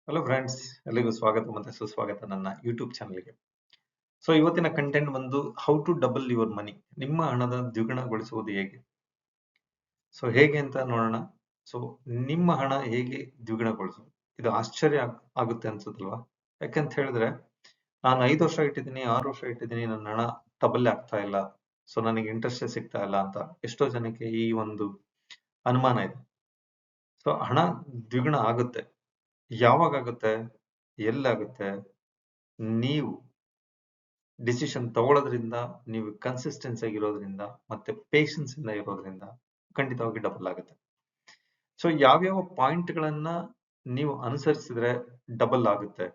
Hello friends, ಎಲ್ಲಿಗೂ ಸ್ವಾಗತ ಮತ್ತೆ ಸುಸ್ವಾಗತ ನನ್ನ ಯೂಟ್ಯೂಬ್ ಚಾನಲ್ಗೆ. ಸೊ ಇವತ್ತಿನ ಕಂಟೆಂಟ್ ಬಂದು how to double your money, ನಿಮ್ಮ ಹಣದ ದ್ವಿಗುಣಗೊಳಿಸುವುದು ಹೇಗೆ. ಸೊ ಹೇಗೆ ಅಂತ ನೋಡೋಣ. ಸೊ ನಿಮ್ಮ ಹಣ ಹೇಗೆ ದ್ವಿಗುಣಗೊಳಿಸುವುದು, ಇದು ಆಶ್ಚರ್ಯ ಆಗುತ್ತೆ ಅನ್ಸುತ್ತಲ್ವಾ? ಯಾಕಂತ ಹೇಳಿದ್ರೆ ನಾನು 5 ವರ್ಷ ಇಟ್ಟಿದ್ದೀನಿ, 6 ವರ್ಷ ಇಟ್ಟಿದ್ದೀನಿ, ನನ್ನ ಹಣ ಡಬಲ್ ಆಗ್ತಾ ಇಲ್ಲ, ಸೊ ನನಗೆ ಇಂಟ್ರೆಸ್ಟ್ ಸಿಗ್ತಾ ಇಲ್ಲ ಅಂತ ಎಷ್ಟೋ ಜನಕ್ಕೆ ಈ ಒಂದು ಅನುಮಾನ ಇದೆ. ಸೊ ಹಣ ದ್ವಿಗುಣ ಆಗುತ್ತೆ. ಯಾವಾಗ ಆಗುತ್ತೆ, ಎಲ್ಲಾಗುತ್ತೆ? ನೀವು ಡಿಸಿಷನ್ ತಗೊಳ್ಳೋದ್ರಿಂದ, ನೀವು ಕನ್ಸಿಸ್ಟೆನ್ಸಿ ಆಗಿರೋದ್ರಿಂದ, ಮತ್ತೆ ಪೇಷನ್ಸ್ ಇಂದ ಇರೋದ್ರಿಂದ ಖಂಡಿತವಾಗಿ ಡಬಲ್ ಆಗುತ್ತೆ. ಸೊ ಯಾವ್ಯಾವ ಪಾಯಿಂಟ್ ಗಳನ್ನ ನೀವು ಅನುಸರಿಸಿದ್ರೆ ಡಬಲ್ ಆಗುತ್ತೆ.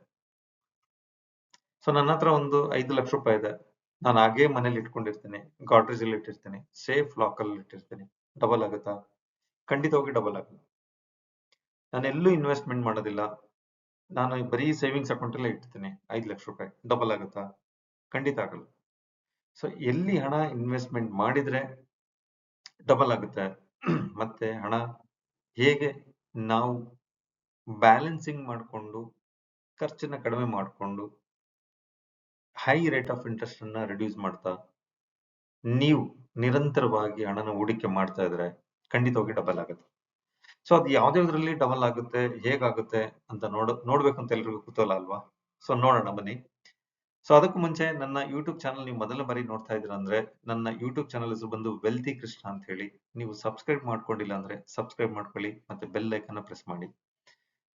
ಸೊ ನನ್ನ ಹತ್ರ ಒಂದು 5 ಲಕ್ಷ ರೂಪಾಯಿ ಇದೆ, ನಾನು ಹಾಗೆ ಮನೇಲಿ ಇಟ್ಕೊಂಡಿರ್ತೀನಿ, ಗಾಡ್ರೇಜ್ ಅಲ್ಲಿ ಇಟ್ಟಿರ್ತೀನಿ, ಸೇಫ್ ಲಾಕ್ ಅಲ್ಲಿ ಇಟ್ಟಿರ್ತೀನಿ. ಡಬಲ್ ಆಗುತ್ತಾ? ಖಂಡಿತವಾಗಿ ಡಬಲ್ ಆಗುತ್ತೆ. ನಾನು ಎಲ್ಲೂ ಇನ್ವೆಸ್ಟ್ಮೆಂಟ್ ಮಾಡೋದಿಲ್ಲ, ನಾನು ಬರೀ ಸೇವಿಂಗ್ಸ್ ಅಕೌಂಟ್ ಅಲ್ಲೇ ಇಟ್ಟಿರ್ತೀನಿ 5 ಲಕ್ಷ ರೂಪಾಯಿ. ಡಬಲ್ ಆಗುತ್ತಾ? ಖಂಡಿತ ಆಗಲ್ಲ. ಸೊ ಎಲ್ಲಿ ಹಣ ಇನ್ವೆಸ್ಟ್ಮೆಂಟ್ ಮಾಡಿದ್ರೆ ಡಬಲ್ ಆಗುತ್ತೆ, ಮತ್ತೆ ಹಣ ಹೇಗೆ ನಾವು ಬ್ಯಾಲೆನ್ಸಿಂಗ್ ಮಾಡಿಕೊಂಡು ಖರ್ಚನ್ನ ಕಡಿಮೆ ಮಾಡಿಕೊಂಡು ಹೈ ರೇಟ್ ಆಫ್ ಇಂಟ್ರೆಸ್ಟ್ ಅನ್ನ ರಿಡ್ಯೂಸ್ ಮಾಡ್ತಾ ನೀವು ನಿರಂತರವಾಗಿ ಹಣನ ಹೂಡಿಕೆ ಮಾಡ್ತಾ ಇದ್ರೆ ಖಂಡಿತವಾಗಿ ಡಬಲ್ ಆಗುತ್ತೆ. ಸೊ ಅದು ಯಾವ್ದ್ಯಾವ್ದ್ರಲ್ಲಿ ಡಬಲ್ ಆಗುತ್ತೆ, ಹೇಗಾಗುತ್ತೆ ಅಂತ ನೋಡ್ಬೇಕು ಅಂತ ಎಲ್ರಿಗೂ ಕುತೂಹಲ ಅಲ್ವಾ? ಸೊ ನೋಡೋಣ ಬನ್ನಿ. ಸೊ ಅದಕ್ಕೂ ಮುಂಚೆ ನನ್ನ ಯೂಟ್ಯೂಬ್ ಚಾನಲ್ ನೀವು ಮೊದಲ ಬಾರಿ ನೋಡ್ತಾ ಇದ್ದೀರಾ ಅಂದ್ರೆ ನನ್ನ ಯೂಟ್ಯೂಬ್ ಚಾನಲ್ ಹೆಸರು ಬಂದು ವೆಲ್ತಿ ಕೃಷ್ಣ ಅಂತ ಹೇಳಿ. ನೀವು ಸಬ್ಸ್ಕ್ರೈಬ್ ಮಾಡ್ಕೊಂಡಿಲ್ಲ ಅಂದ್ರೆ ಸಬ್ಸ್ಕ್ರೈಬ್ ಮಾಡ್ಕೊಳ್ಳಿ, ಮತ್ತೆ ಬೆಲ್ ಐಕನ್ ಪ್ರೆಸ್ ಮಾಡಿ.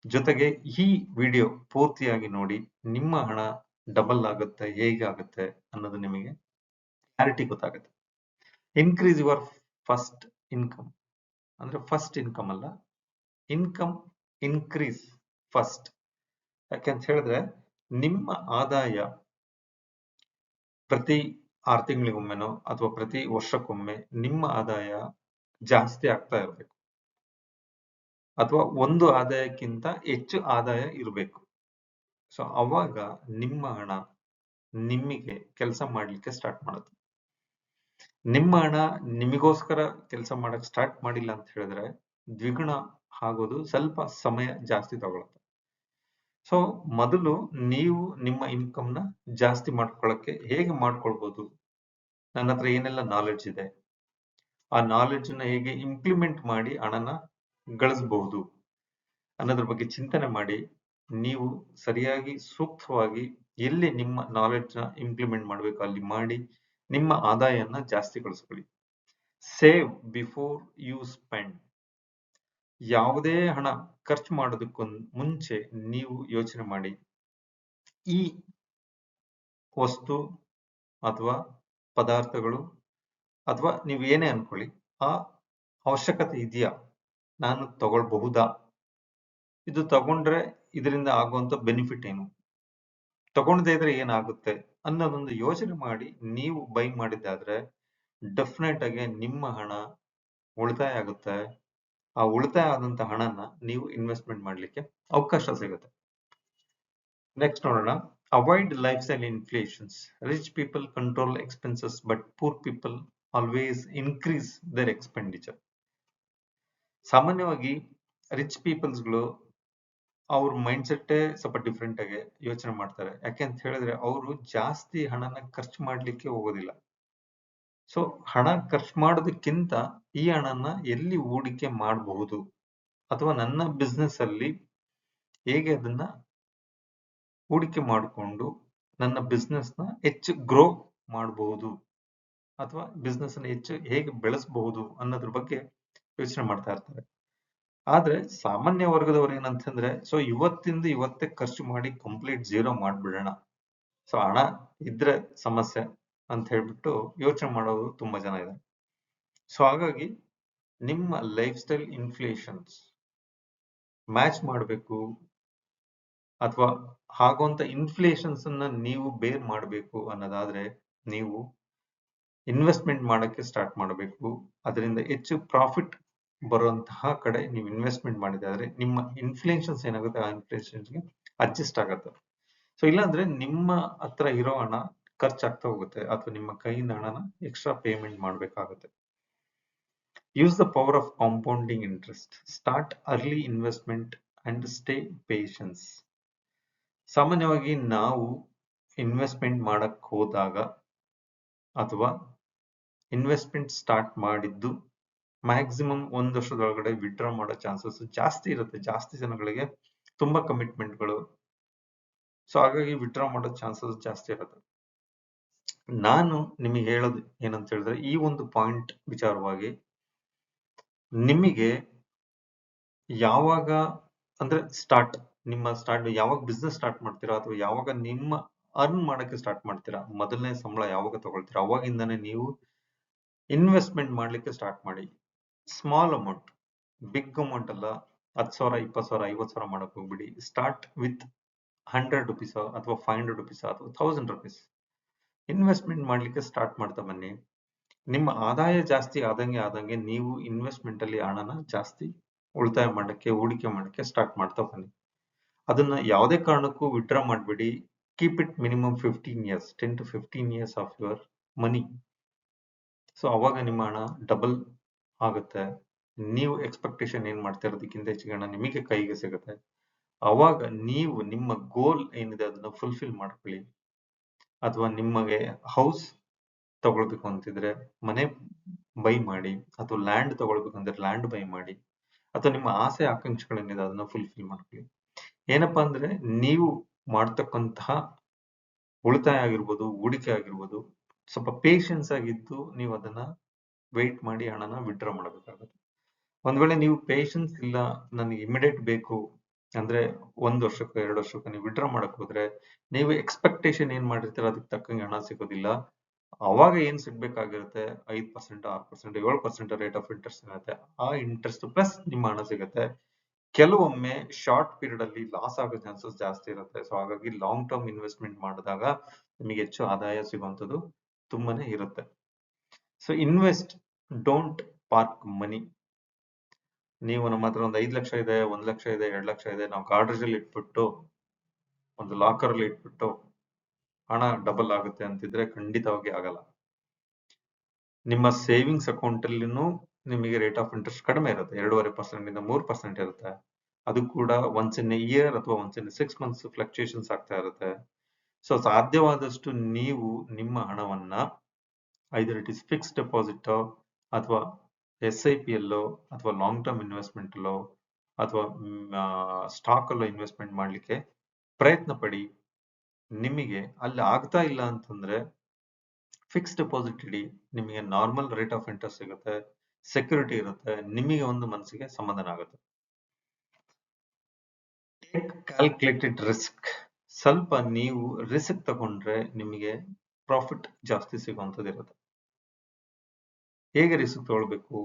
ಜೊತೆಗೆ ಈ ವಿಡಿಯೋ ಪೂರ್ತಿಯಾಗಿ ನೋಡಿ, ನಿಮ್ಮ ಹಣ ಡಬಲ್ ಆಗುತ್ತೆ ಹೇಗೆ ಆಗುತ್ತೆ ಅನ್ನೋದು ನಿಮಗೆ ಕ್ಲಾರಿಟಿ ಗೊತ್ತಾಗುತ್ತೆ. ಇನ್ಕ್ರೀಸ್ ಯುವರ್ ಫಸ್ಟ್ ಇನ್ಕಮ್, ಅಂದ್ರೆ ಫಸ್ಟ್ ಇನ್ಕಮ್ ಅಲ್ಲ, ಇನ್ಕಮ್ ಇನ್ಕ್ರೀಸ್ ಫಸ್ಟ್. ಯಾಕೆಂತ ಹೇಳಿದ್ರೆ ನಿಮ್ಮ ಆದಾಯ ಪ್ರತಿ 6 ತಿಂಗಳಿಗೊಮ್ಮೆನೋ ಅಥವಾ ಪ್ರತಿ ವರ್ಷಕ್ಕೊಮ್ಮೆ ನಿಮ್ಮ ಆದಾಯ ಜಾಸ್ತಿ ಆಗ್ತಾ ಇರಬೇಕು, ಅಥವಾ ಒಂದು ಆದಾಯಕ್ಕಿಂತ ಹೆಚ್ಚು ಆದಾಯ ಇರಬೇಕು. ಸೊ ಅವಾಗ ನಿಮ್ಮ ಹಣ ನಿಮಗೆ ಕೆಲಸ ಮಾಡ್ಲಿಕ್ಕೆ ಸ್ಟಾರ್ಟ್ ಮಾಡುತ್ತೆ. ನಿಮ್ಮ ಹಣ ನಿಮಗೋಸ್ಕರ ಕೆಲಸ ಮಾಡಕ್ ಸ್ಟಾರ್ಟ್ ಮಾಡಿಲ್ಲ ಅಂತ ಹೇಳಿದ್ರೆ ದ್ವಿಗುಣ ಆಗೋದು ಸ್ವಲ್ಪ ಸಮಯ ಜಾಸ್ತಿ ತಗೊಳುತ್ತೆ. ಸೊ ಮೊದಲು ನೀವು ನಿಮ್ಮ ಇನ್ಕಮ್ ನ ಜಾಸ್ತಿ ಮಾಡ್ಕೊಳ್ಳಕ್ಕೆ ಹೇಗೆ ಮಾಡ್ಕೊಳ್ಬಹುದು, ನನ್ನ ಹತ್ರ ಏನೆಲ್ಲ ನಾಲೆಡ್ಜ್ ಇದೆ, ಆ ನಾಲೆಡ್ಜ್ ನ ಹೇಗೆ ಇಂಪ್ಲಿಮೆಂಟ್ ಮಾಡಿ ಹಣನ ಗಳಿಸಬಹುದು ಅನ್ನೋದ್ರ ಬಗ್ಗೆ ಚಿಂತನೆ ಮಾಡಿ, ನೀವು ಸರಿಯಾಗಿ ಸೂಕ್ತವಾಗಿ ಎಲ್ಲಿ ನಿಮ್ಮ ನಾಲೆಡ್ಜ್ ನ ಇಂಪ್ಲಿಮೆಂಟ್ ಮಾಡಬೇಕು ಅಲ್ಲಿ ಮಾಡಿ ನಿಮ್ಮ ಆದಾಯನ ಜಾಸ್ತಿ ಗಳಿಸ್ಕೊಳ್ಳಿ. Save before you spend. ಯಾವುದೇ ಹಣ ಖರ್ಚು ಮಾಡೋದಕ್ಕೂ ಮುಂಚೆ ನೀವು ಯೋಚನೆ ಮಾಡಿ, ಈ ವಸ್ತು ಅಥವಾ ಪದಾರ್ಥಗಳು ಅಥವಾ ನೀವು ಏನೇ ಅನ್ಕೊಳ್ಳಿ, ಆ ಅವಶ್ಯಕತೆ ಇದೆಯಾ, ನಾನು ತಗೊಳ್ಬಹುದಾ, ಇದು ತಗೊಂಡ್ರೆ ಇದರಿಂದ ಆಗುವಂತ ಬೆನಿಫಿಟ್ ಏನು, ತಗೊಂಡದೇ ಇದ್ರೆ ಏನಾಗುತ್ತೆ ಅನ್ನೋದೊಂದು ಯೋಚನೆ ಮಾಡಿ ನೀವು ಬೈ ಮಾಡಿದ್ದಾದ್ರೆ ಡೆಫಿನೆಟ್ ಆಗಿ ನಿಮ್ಮ ಹಣ ಉಳಿತಾಯ ಆಗುತ್ತೆ. ಆ ಉಳಿತಾಯ ಆದಂತ ಹಣನ ನೀವು ಇನ್ವೆಸ್ಟ್ಮೆಂಟ್ ಮಾಡ್ಲಿಕ್ಕೆ ಅವಕಾಶ ಸಿಗುತ್ತೆ. ನೆಕ್ಸ್ಟ್ ನೋಡೋಣ. Avoid life style inflations. Rich people control expenses but poor people always increase their expenditure. ಸಾಮಾನ್ಯವಾಗಿ ರಿಚ್ ಪೀಪಲ್ಸ್ಗಳು ಅವ್ರ ಮೈಂಡ್ ಸೆಟ್ಟೇ ಸ್ವಲ್ಪ ಡಿಫ್ರೆಂಟ್ ಆಗಿ ಯೋಚನೆ ಮಾಡ್ತಾರೆ. ಯಾಕೆ ಅಂತ ಹೇಳಿದ್ರೆ ಅವರು ಜಾಸ್ತಿ ಹಣನ ಖರ್ಚು ಮಾಡ್ಲಿಕ್ಕೆ ಹೋಗೋದಿಲ್ಲ. ಸೊ ಹಣ ಖರ್ಚು ಮಾಡೋದಕ್ಕಿಂತ ಈ ಹಣನ ಎಲ್ಲಿ ಹೂಡಿಕೆ ಮಾಡಬಹುದು, ಅಥವಾ ನನ್ನ ಬಿಸ್ನೆಸ್ ಅಲ್ಲಿ ಹೇಗೆ ಅದನ್ನ ಹೂಡಿಕೆ ಮಾಡಿಕೊಂಡು ನನ್ನ ಬಿಸ್ನೆಸ್ ನ ಹೆಚ್ಚು ಗ್ರೋ ಮಾಡಬಹುದು, ಅಥವಾ ಬಿಸ್ನೆಸ್ ಅನ್ನು ಹೆಚ್ಚು ಹೇಗೆ ಬೆಳೆಸಬಹುದು ಅನ್ನೋದ್ರ ಬಗ್ಗೆ ಯೋಚನೆ ಮಾಡ್ತಾ ಇರ್ತಾರೆ. ಆದ್ರೆ ಸಾಮಾನ್ಯ ವರ್ಗದವ್ರು ಏನಂತಂದ್ರೆ, ಸೊ ಇವತ್ತಿಂದ ಇವತ್ತೇ ಖರ್ಚು ಮಾಡಿ ಕಂಪ್ಲೀಟ್ ಝೀರೋ ಮಾಡ್ಬಿಡೋಣ, ಸೊ ಹಣ ಇದ್ರೆ ಸಮಸ್ಯೆ ಅಂತ ಹೇಳ್ಬಿಟ್ಟು ಯೋಚನೆ ಮಾಡೋರು ತುಂಬಾ ಜನ ಇದೆ. ಸೊ ಹಾಗಾಗಿ ನಿಮ್ಮ ಲೈಫ್ ಸ್ಟೈಲ್ ಇನ್ಫ್ಲೇಷನ್ಸ್ ಮ್ಯಾಚ್ ಮಾಡಬೇಕು, ಅಥವಾ ಆಗುವಂತ ಇನ್ಫ್ಲೇಷನ್ಸ್ ಅನ್ನ ನೀವು ಬೇರ್ ಮಾಡಬೇಕು ಅನ್ನೋದಾದ್ರೆ ನೀವು ಇನ್ವೆಸ್ಟ್ಮೆಂಟ್ ಮಾಡಕ್ಕೆ ಸ್ಟಾರ್ಟ್ ಮಾಡಬೇಕು. ಅದರಿಂದ ಹೆಚ್ಚು ಪ್ರಾಫಿಟ್ ಬರುವಂತಹ ಕಡೆ ನೀವು ಇನ್ವೆಸ್ಟ್ಮೆಂಟ್ ಮಾಡಿದ್ರೆ ನಿಮ್ಮ ಇನ್ಫ್ಲೇಷನ್ಸ್ ಏನಾಗುತ್ತೆ ಆ ಇನ್ಫ್ಲೇಷನ್ಸ್ಗೆ ಅಡ್ಜಸ್ಟ್ ಆಗುತ್ತೆ. ಸೊ ಇಲ್ಲಾಂದ್ರೆ ನಿಮ್ಮ ಹತ್ರ ಇರೋ ಹಣ ಖರ್ಚಾಗ್ತಾ ಹೋಗುತ್ತೆ, ಅಥವಾ ನಿಮ್ಮ ಕೈಯಿಂದ ಹಣನ ಎಕ್ಸ್ಟ್ರಾ ಪೇಮೆಂಟ್ ಮಾಡಬೇಕಾಗುತ್ತೆ. Use the power of compounding interest. Start early investment and stay patience. ಸಾಮಾನ್ಯವಾಗಿ ನಾವು ಇನ್ವೆಸ್ಟ್ಮೆಂಟ್ ಮಾಡಕ್ ಹೋದಾಗ ಅಥವಾ ಇನ್ವೆಸ್ಟ್ಮೆಂಟ್ ಸ್ಟಾರ್ಟ್ ಮಾಡಿದ್ದು ಮ್ಯಾಕ್ಸಿಮಮ್ 1 ವರ್ಷದೊಳಗಡೆ ವಿಡ್ರಾ ಮಾಡೋ ಚಾನ್ಸಸ್ ಜಾಸ್ತಿ ಇರುತ್ತೆ. ಜಾಸ್ತಿ ಜನಗಳಿಗೆ ತುಂಬಾ ಕಮಿಟ್ಮೆಂಟ್ಗಳು, ಸೊ ಹಾಗಾಗಿ ವಿಡ್ರಾ ಮಾಡೋ ಚಾನ್ಸಸ್ ಜಾಸ್ತಿ ಇರುತ್ತೆ. ನಾನು ನಿಮಗೆ ಹೇಳೋದು ಏನಂತ ಹೇಳಿದ್ರೆ, ಈ ಒಂದು ಪಾಯಿಂಟ್ ವಿಚಾರವಾಗಿ ನಿಮಗೆ ಯಾವಾಗ ಅಂದ್ರೆ ಯಾವಾಗ ಬಿಸ್ನೆಸ್ ಸ್ಟಾರ್ಟ್ ಮಾಡ್ತೀರಾ ಅಥವಾ ಯಾವಾಗ ನಿಮ್ಮ ಅರ್ನ್ ಮಾಡಕ್ಕೆ ಸ್ಟಾರ್ಟ್ ಮಾಡ್ತೀರಾ, ಮೊದಲನೇ ಸಂಬಳ ಯಾವಾಗ ತಗೊಳ್ತೀರಾ, ಅವಾಗಿಂದಾನೇ ನೀವು ಇನ್ವೆಸ್ಟ್ಮೆಂಟ್ ಮಾಡ್ಲಿಕ್ಕೆ ಸ್ಟಾರ್ಟ್ ಮಾಡಿ. ಸ್ಮಾಲ್ ಅಮೌಂಟ್, ಬಿಗ್ ಅಮೌಂಟ್ ಅಲ್ಲ. 10,000, 20,000, 50,000 ಮಾಡಕ್ ಹೋಗ್ಬಿಡಿ. ಸ್ಟಾರ್ಟ್ ವಿತ್ 100 ರುಪೀಸ್ ಅಥವಾ 500 ರುಪೀಸ್ ಅಥವಾ 1000 ರುಪೀಸ್ ಇನ್ವೆಸ್ಟ್ಮೆಂಟ್ ಮಾಡ್ಲಿಕ್ಕೆ ಸ್ಟಾರ್ಟ್ ಮಾಡ್ತಾ ಬನ್ನಿ. ನಿಮ್ಮ ಆದಾಯ ಜಾಸ್ತಿ ಆದಂಗೆ ನೀವು ಇನ್ವೆಸ್ಟ್ಮೆಂಟ್ ಅಲ್ಲಿ ಹಣನ ಜಾಸ್ತಿ ಉಳಿತಾಯ ಮಾಡಕ್ಕೆ, ಹೂಡಿಕೆ ಮಾಡಕ್ಕೆ ಸ್ಟಾರ್ಟ್ ಮಾಡ್ತಾ ಬನ್ನಿ. ಅದನ್ನ ಯಾವುದೇ ಕಾರಣಕ್ಕೂ ವಿಡ್ರಾ ಮಾಡಬೇಡಿ. Keep it minimum 15 years, 10 to 15 years of your money. So ಅವಾಗ ನಿಮ್ಮ ಹಣ ಡಬಲ್ ಆಗುತ್ತೆ. ನೀವು ಎಕ್ಸ್ಪೆಕ್ಟೇಷನ್ ಏನ್ ಮಾಡ್ತಾ ಇರೋದಕ್ಕಿಂತ ಹೆಚ್ಚಿಗೆ ಹಣ ನಿಮಗೆ ಕೈಗೆ ಸಿಗುತ್ತೆ. ಅವಾಗ ನೀವು ನಿಮ್ಮ ಗೋಲ್ ಏನಿದೆ ಅದನ್ನ ಫುಲ್ಫಿಲ್ ಮಾಡ್ಕೊಳ್ಳಿ. ಅಥವಾ ನಿಮಗೆ ಹೌಸ್ ತಗೊಳ್ಬೇಕು ಅಂತಿದ್ರೆ ಮನೆ ಬೈ ಮಾಡಿ, ಅಥವಾ ಲ್ಯಾಂಡ್ ತಗೊಳ್ಬೇಕಂದ್ರೆ ಲ್ಯಾಂಡ್ ಬೈ ಮಾಡಿ, ಅಥವಾ ನಿಮ್ಮ ಆಸೆ ಆಕಾಂಕ್ಷೆಗಳೇನಿದೆ ಅದನ್ನ ಫುಲ್ಫಿಲ್ ಮಾಡ್ಕೊಳ್ಳಿ. ಏನಪ್ಪಾ ಅಂದ್ರೆ ನೀವು ಮಾಡ್ತಕ್ಕಂತಹ ಉಳಿತಾಯ ಆಗಿರ್ಬೋದು, ಹೂಡಿಕೆ ಆಗಿರ್ಬೋದು, ಸ್ವಲ್ಪ ಪೇಷನ್ಸ್ ಆಗಿದ್ದು ನೀವು ಅದನ್ನ ವೆಯ್ಟ್ ಮಾಡಿ ಹಣನ ವಿಡ್ರಾ ಮಾಡಬೇಕಾಗುತ್ತೆ. ಒಂದ್ ವೇಳೆ ನೀವು ಪೇಷನ್ಸ್ ಇಲ್ಲ, ನನಗೆ ಇಮಿಡಿಯೇಟ್ ಬೇಕು ಅಂದ್ರೆ 1 ವರ್ಷಕ್ಕೆ 2 ವರ್ಷಕ್ಕೆ ನೀವು ವಿಡ್ರಾ ಮಾಡಕ್ ಹೋದ್ರೆ ನೀವು ಎಕ್ಸ್ಪೆಕ್ಟೇಷನ್ ಏನ್ ಮಾಡಿರ್ತೀರ ಅದಕ್ಕೆ ತಕ್ಕಂಗೆ ಹಣ ಸಿಗೋದಿಲ್ಲ. ಅವಾಗ ಏನ್ ಸಿಗ್ಬೇಕಾಗಿರುತ್ತೆ, 5%, 6%, 7% ರೇಟ್ ಆಫ್ ಇಂಟ್ರೆಸ್ಟ್ ಇರುತ್ತೆ. ಆ ಇಂಟ್ರೆಸ್ಟ್ ಪ್ಲಸ್ ನಿಮ್ಮ ಹಣ ಸಿಗುತ್ತೆ. ಕೆಲವೊಮ್ಮೆ ಶಾರ್ಟ್ ಪೀರಿಯಡ್ ಅಲ್ಲಿ ಲಾಸ್ ಆಗೋ ಚಾನ್ಸಸ್ ಜಾಸ್ತಿ ಇರುತ್ತೆ. ಸೊ ಹಾಗಾಗಿ ಲಾಂಗ್ ಟರ್ಮ್ ಇನ್ವೆಸ್ಟ್ಮೆಂಟ್ ಮಾಡಿದಾಗ ನಿಮಗೆ ಹೆಚ್ಚು ಆದಾಯ ಸಿಗುವಂಥದ್ದು ತುಂಬಾನೇ ಇರುತ್ತೆ. ಸೊ ಇನ್ವೆಸ್ಟ್, ಡೋಂಟ್ ಪಾರ್ಕ್ ಮನಿ. ನೀವು ನಮ್ಮ ಹತ್ರ ಒಂದು 5 ಲಕ್ಷ ಇದೆ, 1 ಲಕ್ಷ ಇದೆ, 2 ಲಕ್ಷ ಇದೆ, ನಾವು ಗಾರ್ಡೇಜ್ ಅಲ್ಲಿ ಇಟ್ಬಿಟ್ಟು ಒಂದು ಲಾಕರ್ ಅಲ್ಲಿ ಇಟ್ಬಿಟ್ಟು ಹಣ ಡಬಲ್ ಆಗುತ್ತೆ ಅಂತಿದ್ರೆ ಖಂಡಿತವಾಗಿ ಆಗಲ್ಲ. ನಿಮ್ಮ ಸೇವಿಂಗ್ಸ್ ಅಕೌಂಟ್ ಅಲ್ಲಿನೂ ನಿಮಗೆ ರೇಟ್ ಆಫ್ ಇಂಟ್ರೆಸ್ಟ್ ಕಡಿಮೆ ಇರುತ್ತೆ, 2.5% ಇಂದ 3% ಇರುತ್ತೆ. ಅದು ಕೂಡ ಒನ್ಸ್ ಇನ್ ಎ ಇಯರ್ ಅಥವಾ ಒನ್ಸ್ ಇನ್ 6 ಮಂತ್ಸ್ ಫ್ಲಕ್ಚುಯೇಷನ್ಸ್ ಆಗ್ತಾ ಇರುತ್ತೆ. ಸೊ ಸಾಧ್ಯವಾದಷ್ಟು ನೀವು ನಿಮ್ಮ ಹಣವನ್ನ either it is fix deposit ಅಥವಾ SIP ಅಲ್ಲೋ ಅಥವಾ ಲಾಂಗ್ ಟರ್ಮ್ ಇನ್ವೆಸ್ಟ್ಮೆಂಟ್ ಅಲ್ಲೋ ಅಥವಾ ಸ್ಟಾಕ್ ಅಲ್ಲೋ ಇನ್ವೆಸ್ಟ್ಮೆಂಟ್ ಮಾಡ್ಲಿಕ್ಕೆ ಪ್ರಯತ್ನ ಪಡಿ. ನಿಮಗೆ ಅಲ್ಲಿ ಆಗ್ತಾ ಇಲ್ಲ ಅಂತಂದ್ರೆ ಫಿಕ್ಸ್ ಡೆಪಾಸಿಟ್ ಇಡಿ, ನಿಮಗೆ ನಾರ್ಮಲ್ ರೇಟ್ ಆಫ್ ಇಂಟ್ರೆಸ್ಟ್ ಸಿಗುತ್ತೆ, ಸೆಕ್ಯೂರಿಟಿ ಇರುತ್ತೆ, ನಿಮಗೆ ಒಂದು ಮನಸ್ಸಿಗೆ ಸಮಾಧಾನ ಆಗುತ್ತೆ. Take calculated risk. ಸ್ವಲ್ಪ ನೀವು ರಿಸ್ಕ್ ತಗೊಂಡ್ರೆ ನಿಮಗೆ ಪ್ರಾಫಿಟ್ ಜಾಸ್ತಿ ಸಿಗುವಂಥದ್ದು ಇರುತ್ತೆ. ಹೇಗೆ ರಿಸ್ಕ್ ತಗೊಳ್ಬೇಕು?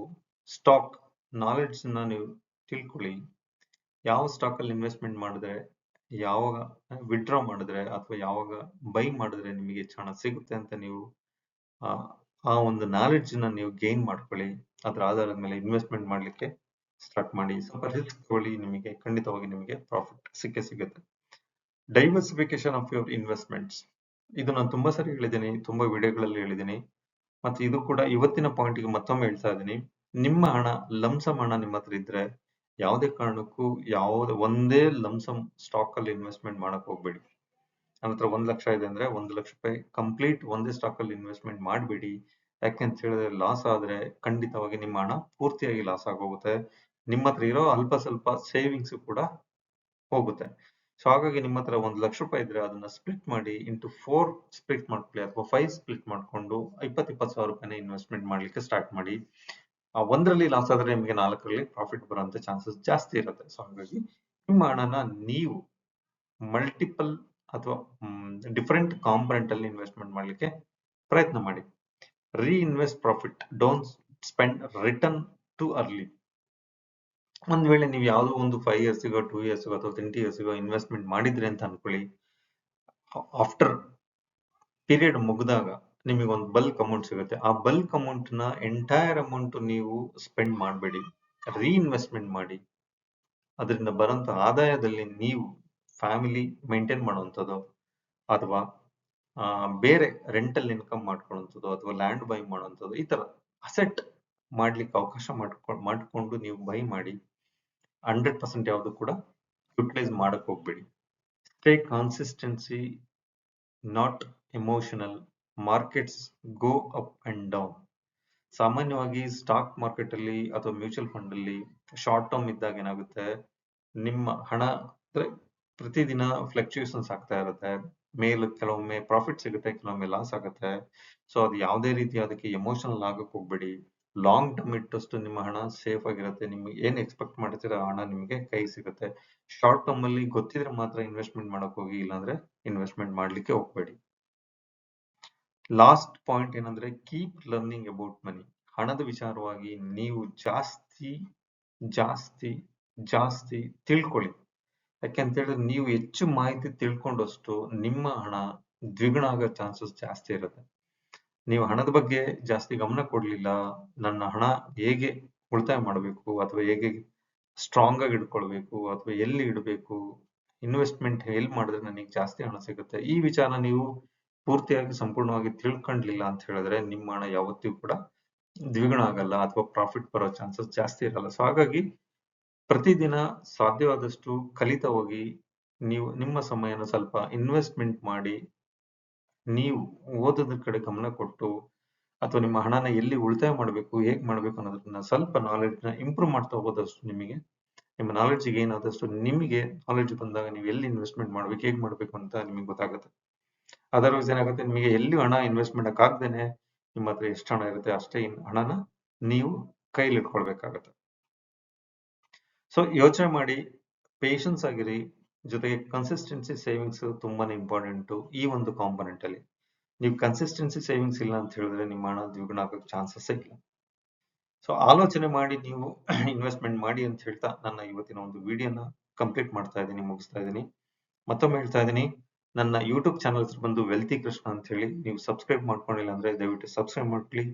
ಸ್ಟಾಕ್ ನಾಲೆಡ್ಜ್ ನೀವು ತಿಳ್ಕೊಳ್ಳಿ. ಯಾವ ಸ್ಟಾಕ್ ಅಲ್ಲಿ ಇನ್ವೆಸ್ಟ್ಮೆಂಟ್ ಮಾಡಿದ್ರೆ, ಯಾವಾಗ ವಿಡ್ರಾ ಮಾಡಿದ್ರೆ ಅಥವಾ ಯಾವಾಗ ಬೈ ಮಾಡಿದ್ರೆ ನಿಮಗೆ ಹೆಚ್ಚು ಹಣ ಸಿಗುತ್ತೆ ಅಂತ ನೀವು ಆ ಒಂದು ನಾಲೆಡ್ಜ್ ನೀವು ಗೇನ್ ಮಾಡ್ಕೊಳ್ಳಿ. ಅದರ ಆಧಾರದ ಮೇಲೆ ಇನ್ವೆಸ್ಟ್ಮೆಂಟ್ ಮಾಡ್ಲಿಕ್ಕೆ ಸ್ಟಾರ್ಟ್ ಮಾಡಿ. ಸ್ವಲ್ಪ ರಿಸ್ಕ್ ತಗೊಳ್ಳಿ, ನಿಮಗೆ ಖಂಡಿತವಾಗಿ ನಿಮಗೆ ಪ್ರಾಫಿಟ್ ಸಿಗುತ್ತೆ. Diversification of your investments. ಇದು ನಾನು ತುಂಬಾ ಸರಿ ಹೇಳಿದ್ದೀನಿ, ತುಂಬಾ ವಿಡಿಯೋಗಳಲ್ಲಿ ಹೇಳಿದ್ದೀನಿ, ಮತ್ತೆ ಇದು ಕೂಡ ಇವತ್ತಿನ ಪಾಯಿಂಟ್ಗೆ ಮತ್ತೊಮ್ಮೆ ಹೇಳ್ತಾ ಇದ್ದೀನಿ. ನಿಮ್ಮ ಹಣ ಲಂಸಮ್ ಹಣ ನಿಮ್ಮ ಹತ್ರ ಇದ್ರೆ ಯಾವುದೇ ಕಾರಣಕ್ಕೂ ಒಂದೇ ಲಂಸಮ್ ಸ್ಟಾಕ್ ಅಲ್ಲಿ ಇನ್ವೆಸ್ಟ್ಮೆಂಟ್ ಮಾಡಕ್ ಹೋಗ್ಬೇಡಿ. ನನ್ನ ಹತ್ರ 1 ಲಕ್ಷ ಇದೆ ಅಂದ್ರೆ 1 ಲಕ್ಷ ರೂಪಾಯಿ ಕಂಪ್ಲೀಟ್ ಒಂದೇ ಸ್ಟಾಕ್ ಅಲ್ಲಿ ಇನ್ವೆಸ್ಟ್ಮೆಂಟ್ ಮಾಡಬೇಡಿ. ಯಾಕೆಂತ ಹೇಳಿದ್ರೆ ಲಾಸ್ ಆದ್ರೆ ಖಂಡಿತವಾಗಿ ನಿಮ್ಮ ಹಣ ಪೂರ್ತಿಯಾಗಿ ಲಾಸ್ ಆಗೋಗುತ್ತೆ. ನಿಮ್ಮ ಹತ್ರ ಇರೋ ಅಲ್ಪ ಸ್ವಲ್ಪ ಸೇವಿಂಗ್ಸ್ ಕೂಡ ಹೋಗುತ್ತೆ. ಸೊ ಹಾಗಾಗಿ ನಿಮ್ಮ ಹತ್ರ 1 ಲಕ್ಷ ರೂಪಾಯಿ ಇದ್ರೆ ಅದನ್ನ ಸ್ಪ್ಲಿಟ್ ಮಾಡಿ ಇಂಟು 4 ಸ್ಪ್ಲಿಟ್ ಮಾಡ್ಕೊಳ್ಳಿ, ಅಥವಾ 5 ಸ್ಪ್ಲಿಟ್ ಮಾಡ್ಕೊಂಡು 20,000 ರೂಪಾಯಿನ ಇನ್ವೆಸ್ಟ್ಮೆಂಟ್ ಮಾಡ್ಲಿಕ್ಕೆ ಸ್ಟಾರ್ಟ್ ಮಾಡಿ. ಒಂದರಲ್ಲಿ ಲಾಸ್ ಆದ್ರೆ ನಿಮಗೆ 4ರಲ್ಲಿ ಪ್ರಾಫಿಟ್ ಬರುವಂತ ಚಾನ್ಸಸ್ ಜಾಸ್ತಿ ಇರುತ್ತೆ. ಸೊ ಹಾಗಾಗಿ ನಿಮ್ಮ ಹಣನ ನೀವು ಮಲ್ಟಿಪಲ್ ಅಥವಾ ಡಿಫರೆಂಟ್ ಕಾಂಪೊನೆಂಟ್ ಅಲ್ಲಿ ಇನ್ವೆಸ್ಟ್ಮೆಂಟ್ ಮಾಡ್ಲಿಕ್ಕೆ ಪ್ರಯತ್ನ ಮಾಡಿ. Reinvest profit, don't spend return too early. ಒಂದ್ ವೇಳೆ ನೀವು ಯಾವುದೋ ಒಂದು 5 ಇಯರ್ಸ್ಗೋ 2 ಇಯರ್ಸ್ಗೋ ಅಥವಾ 20 ಇಯರ್ಸ್ಗೋ ಇನ್ವೆಸ್ಟ್ಮೆಂಟ್ ಮಾಡಿದ್ರಿ ಅಂತ ಅನ್ಕೊಳ್ಳಿ. ಆಫ್ಟರ್ ಪೀರಿಯಡ್ ಮುಗಿದಾಗ ನಿಮಗೆ ಒಂದು ಬಲ್ಕ್ ಅಮೌಂಟ್ ಸಿಗುತ್ತೆ. ಆ ಬಲ್ಕ್ ಅಮೌಂಟ್ ನ ಎಂಟೈರ್ ಅಮೌಂಟ್ ನೀವು ಸ್ಪೆಂಡ್ ಮಾಡಬೇಡಿ, ರೀಇನ್ವೆಸ್ಟ್ಮೆಂಟ್ ಮಾಡಿ. ಅದರಿಂದ ಬರುವಂತ ಆದಾಯದಲ್ಲಿ ನೀವು ಫ್ಯಾಮಿಲಿ ಮೇಂಟೈನ್ ಮಾಡುವಂಥದ್ದು ಅಥವಾ ಬೇರೆ ರೆಂಟಲ್ ಇನ್ಕಮ್ ಮಾಡ್ಕೊಳ್ಳುವಂಥದ್ದು ಅಥವಾ ಲ್ಯಾಂಡ್ ಬೈ ಮಾಡುವಂಥದ್ದು, ಈ ತರ ಅಸೆಟ್ ಮಾಡ್ಲಿಕ್ಕೆ ಅವಕಾಶ ಮಾಡ್ಕೊಂಡು ನೀವು ಬೈ ಮಾಡಿ. 100% ಯಾವುದು ಕೂಡ ಯುಟಿಲೈಸ್ ಮಾಡಕ್ ಹೋಗ್ಬೇಡಿ. Stay consistency, not emotional. Markets go up and down. ಸಾಮಾನ್ಯವಾಗಿ ಸ್ಟಾಕ್ ಮಾರ್ಕೆಟ್ ಅಲ್ಲಿ ಅಥವಾ ಮ್ಯೂಚುವಲ್ ಫಂಡ್ ಅಲ್ಲಿ ಶಾರ್ಟ್ ಟರ್ಮ್ ಇದ್ದಾಗ ಏನಾಗುತ್ತೆ, ನಿಮ್ಮ ಹಣ ಪ್ರತಿದಿನ ಫ್ಲಕ್ಚುಯೇಷನ್ಸ್ ಆಗ್ತಾ ಇರುತ್ತೆ. ಕೆಲವೊಮ್ಮೆ ಪ್ರಾಫಿಟ್ ಸಿಗುತ್ತೆ, ಕೆಲವೊಮ್ಮೆ ಲಾಸ್ ಆಗುತ್ತೆ. ಸೊ ಅದು ಯಾವುದೇ ರೀತಿ ಅದಕ್ಕೆ ಎಮೋಷನಲ್ ಆಗಕ್ಕೆ ಹೋಗ್ಬೇಡಿ. ಲಾಂಗ್ ಟರ್ಮ್ ಇಟ್ಟಷ್ಟು ನಿಮ್ಮ ಹಣ ಸೇಫ್ ಆಗಿರುತ್ತೆ. ನಿಮ್ಗೆ ಏನ್ ಎಕ್ಸ್ಪೆಕ್ಟ್ ಮಾಡ್ತೀರಾ ಹಣ ನಿಮಗೆ ಕೈ ಸಿಗುತ್ತೆ. ಶಾರ್ಟ್ ಟರ್ಮ್ ಅಲ್ಲಿ ಗೊತ್ತಿದ್ರೆ ಮಾತ್ರ ಇನ್ವೆಸ್ಟ್ಮೆಂಟ್ ಮಾಡಕ್ ಹೋಗಿ, ಇಲ್ಲಾಂದ್ರೆ ಇನ್ವೆಸ್ಟ್ಮೆಂಟ್ ಮಾಡ್ಲಿಕ್ಕೆ ಹೋಗ್ಬೇಡಿ. ಲಾಸ್ಟ್ ಪಾಯಿಂಟ್ ಏನಂದ್ರೆ, ಕೀಪ್ ಲರ್ನಿಂಗ್ ಅಬೌಟ್ ಮನಿ. ಹಣದ ವಿಚಾರವಾಗಿ ನೀವು ಜಾಸ್ತಿ ಜಾಸ್ತಿ ಜಾಸ್ತಿ ತಿಳ್ಕೊಳ್ಳಿ. ಯಾಕೆಂತ ಹೇಳಿದ್ರೆ ನೀವು ಹೆಚ್ಚು ಮಾಹಿತಿ ತಿಳ್ಕೊಂಡಷ್ಟು ನಿಮ್ಮ ಹಣ ದ್ವಿಗುಣ ಆಗೋ ಚಾನ್ಸಸ್ ಜಾಸ್ತಿ ಇರುತ್ತೆ. ನೀವು ಹಣದ ಬಗ್ಗೆ ಜಾಸ್ತಿ ಗಮನ ಕೊಡ್ಲಿಲ್ಲ, ನನ್ನ ಹಣ ಹೇಗೆ ಉಳಿತಾಯ ಮಾಡಬೇಕು ಅಥವಾ ಹೇಗೆ ಸ್ಟ್ರಾಂಗ್ ಆಗಿ ಇಟ್ಕೊಳ್ಬೇಕು ಅಥವಾ ಎಲ್ಲಿ ಇಡಬೇಕು, ಇನ್ವೆಸ್ಟ್ಮೆಂಟ್ ಎಲ್ಲಿ ಮಾಡಿದ್ರೆ ನನಗೆ ಜಾಸ್ತಿ ಹಣ ಸಿಗುತ್ತೆ, ಈ ವಿಚಾರ ನೀವು ಪೂರ್ತಿಯಾಗಿ ಸಂಪೂರ್ಣವಾಗಿ ತಿಳ್ಕೊಂಡ್ಲಿಲ್ಲ ಅಂತ ಹೇಳಿದ್ರೆ ನಿಮ್ಮ ಹಣ ಯಾವತ್ತಿಗೂ ಕೂಡ ದ್ವಿಗುಣ ಆಗಲ್ಲ ಅಥವಾ ಪ್ರಾಫಿಟ್ ಬರೋ ಚಾನ್ಸಸ್ ಜಾಸ್ತಿ ಇರಲ್ಲ. ಸೊ ಹಾಗಾಗಿ ಪ್ರತಿದಿನ ಸಾಧ್ಯವಾದಷ್ಟು ಕಲಿತಾ ಹೋಗಿ. ನೀವು ನಿಮ್ಮ ಸಮಯನ ಸ್ವಲ್ಪ ಇನ್ವೆಸ್ಟ್ಮೆಂಟ್ ಮಾಡಿ, ನೀವು ಓದೋದ್ರ ಕಡೆ ಗಮನ ಕೊಟ್ಟು ಅಥವಾ ನಿಮ್ಮ ಹಣನ ಎಲ್ಲಿ ಉಳಿತಾಯ ಮಾಡಬೇಕು, ಹೇಗ್ ಮಾಡಬೇಕು ಅನ್ನೋದನ್ನ ಸ್ವಲ್ಪ ನಾಲೆಡ್ಜ್ ನ ಇಂಪ್ರೂವ್ ಮಾಡ್ತಾ ಹೋದಷ್ಟು ನಿಮ್ಮ ನಾಲೆಡ್ಜ್ ಗೇನ್ ಆದಷ್ಟು ನಿಮಗೆ ನಾಲೆಡ್ಜ್ ಬಂದಾಗ ನೀವು ಎಲ್ಲಿ ಇನ್ವೆಸ್ಟ್ಮೆಂಟ್ ಮಾಡ್ಬೇಕು, ಹೇಗ್ ಮಾಡ್ಬೇಕು ಅಂತ ನಿಮಗೆ ಗೊತ್ತಾಗುತ್ತೆ. ಅದರ್ವೈಸ್ ಏನಾಗುತ್ತೆ, ನಿಮಗೆ ಎಲ್ಲಿ ಹಣ ಇನ್ವೆಸ್ಟ್ ಮಾಡಕ್ ಆಗ್ದೇನೆ ನಿಮ್ಮ ಹತ್ರ ಎಷ್ಟು ಹಣ ಇರುತ್ತೆ ಅಷ್ಟೇ ಹಣನ ನೀವು ಕೈಲಿ ಇಟ್ಕೊಳ್ಬೇಕಾಗತ್ತೆ. ಸೊ ಯೋಚನೆ ಮಾಡಿ, ಪೇಷನ್ಸ್ ಆಗಿರಿ. ಜೊತೆಗೆ ಕನ್ಸಿಸ್ಟೆನ್ಸಿ ಸೇವಿಂಗ್ಸ್ ತುಂಬಾನೇ ಇಂಪಾರ್ಟೆಂಟ್ ಈ ಒಂದು ಕಾಂಪೊನೆಂಟ್ ಅಲ್ಲಿ. ನೀವು ಕನ್ಸಿಸ್ಟೆನ್ಸಿ ಸೇವಿಂಗ್ಸ್ ಇಲ್ಲ ಅಂತ ಹೇಳಿದ್ರೆ ನಿಮ್ಮ ಹಣ ದ್ವಿಗುಣ ಆಗೋಕ್ಕೆ ಚಾನ್ಸಸ್ ಇಲ್ಲ. ಸೊ ಆಲೋಚನೆ ಮಾಡಿ ನೀವು ಇನ್ವೆಸ್ಟ್ಮೆಂಟ್ ಮಾಡಿ ಅಂತ ಹೇಳ್ತಾ ನನ್ನ ಇವತ್ತಿನ ಒಂದು ವಿಡಿಯೋನ ಕಂಪ್ಲೀಟ್ ಮಾಡ್ತಾ ಇದ್ದೀನಿ, ಮುಗಿಸ್ತಾ ಇದ್ದೀನಿ. ಮತ್ತೊಮ್ಮೆ ಹೇಳ್ತಾ ಇದ್ದೀನಿ, ನನ್ನ ಯೂಟ್ಯೂಬ್ ಚಾನಲ್ ಬಂದು ವೆಲ್ತಿ ಕೃಷ್ಣ ಅಂತ ಹೇಳಿ. ನೀವು ಸಬ್ಸ್ಕ್ರೈಬ್ ಮಾಡ್ಕೊಂಡಿಲ್ಲ ಅಂದ್ರೆ ದಯವಿಟ್ಟು ಸಬ್ಸ್ಕ್ರೈಬ್ ಮಾಡ್ಕೊಳ್ಳಿ,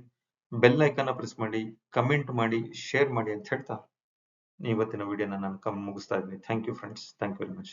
ಬೆಲ್ ಐಕನ್ನ ಪ್ರೆಸ್ ಮಾಡಿ, ಕಮೆಂಟ್ ಮಾಡಿ, ಶೇರ್ ಮಾಡಿ ಅಂತ ಹೇಳ್ತಾ ಇವತ್ತಿನ ವಿಡಿಯೋನ ನಾನು ಮುಗಿಸ್ತಾ ಇದ್ದೀನಿ. Thank you friends, thank you very much.